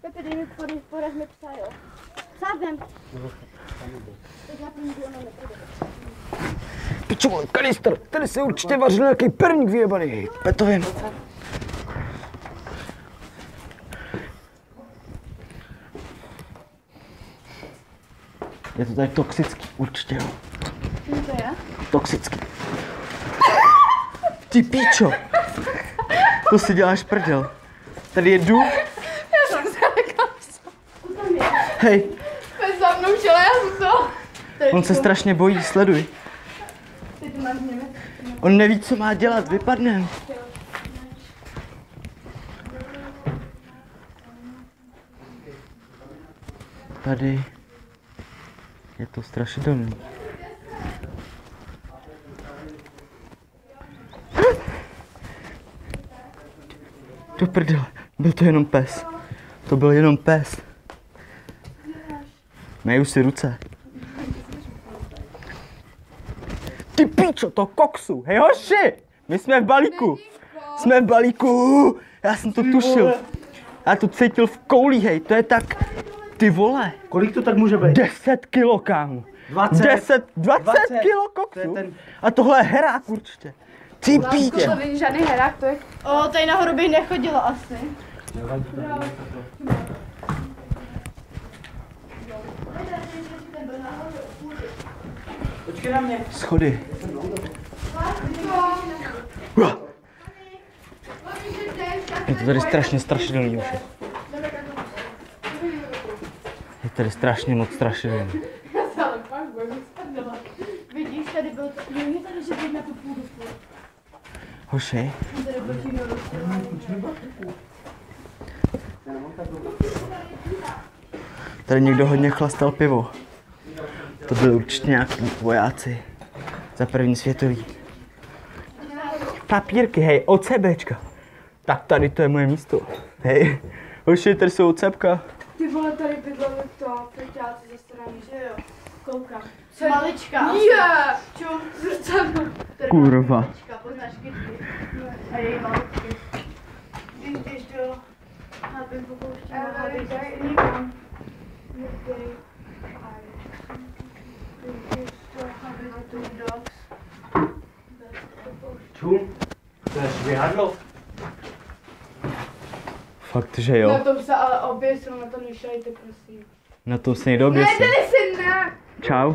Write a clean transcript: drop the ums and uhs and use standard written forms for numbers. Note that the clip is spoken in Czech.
Pepe, dej mi podař mi psa, jo? Psa vem. Tak já první ono nepůjde. Pičo, vole, kanistr, tady se určitě vařil nějaký perník vyjebaný. Petovým. Je to tady toxický, určitě, jo. Co to je? Toxický. Ty píčo. To si děláš prdel. Tady je duch. Já jsem se nekam. Hej, Pes za mnou šel, já jsem to. on se strašně bojí, sleduj. Teď mazněme. On neví, co má dělat, vypadne. Tady je to strašidelný. Do prdele, byl to jenom pes. To byl jenom pes. Meju si ruce. Ty píčo, to koksu, hej hoši! My jsme v balíku. Jsme v balíku. Já jsem to tušil. Já to cítil v koulí, hej, to je tak... Ty vole. Kolik to tak může být? 10 kilo, kámo. 20. 20 kilo koksu. ten- A tohle je herák určitě. Ty píče. To není žádný herák, to je... O, tady nahoru bych nechodila asi. Počkej na mě. Schody. Je to tady strašně strašidelný už. Je tady strašně moc strašidelný. Ale pak budeme spadnout. Vidíš, tady byl... Jo, je tady, že teď na tu půdu. Hoši, Tady byl tím tady někdo hodně chlastal pivo. To byly určitě nějaký vojáci. Za první světový. Papírky, hej, OCBčka. Tak tady to je moje místo. Hej, hoši, tady jsou OCBka. Ty vole, tady bydleli to, peťáci ze strany, že jo? Koukám. Malička asi. Čum, zrcadlo. Kurva. Malička, poznáš kytky. A její malutky. Když to hábím popouštím, hábím se snímám. Některý. Když to hábím tu dogs. Čum. To je švihadlo. Fakt, že jo. Na tom se ale obě jsou, na to nešajte, prosím. Na tom se někdo oběsil. Nedali si na! Čau.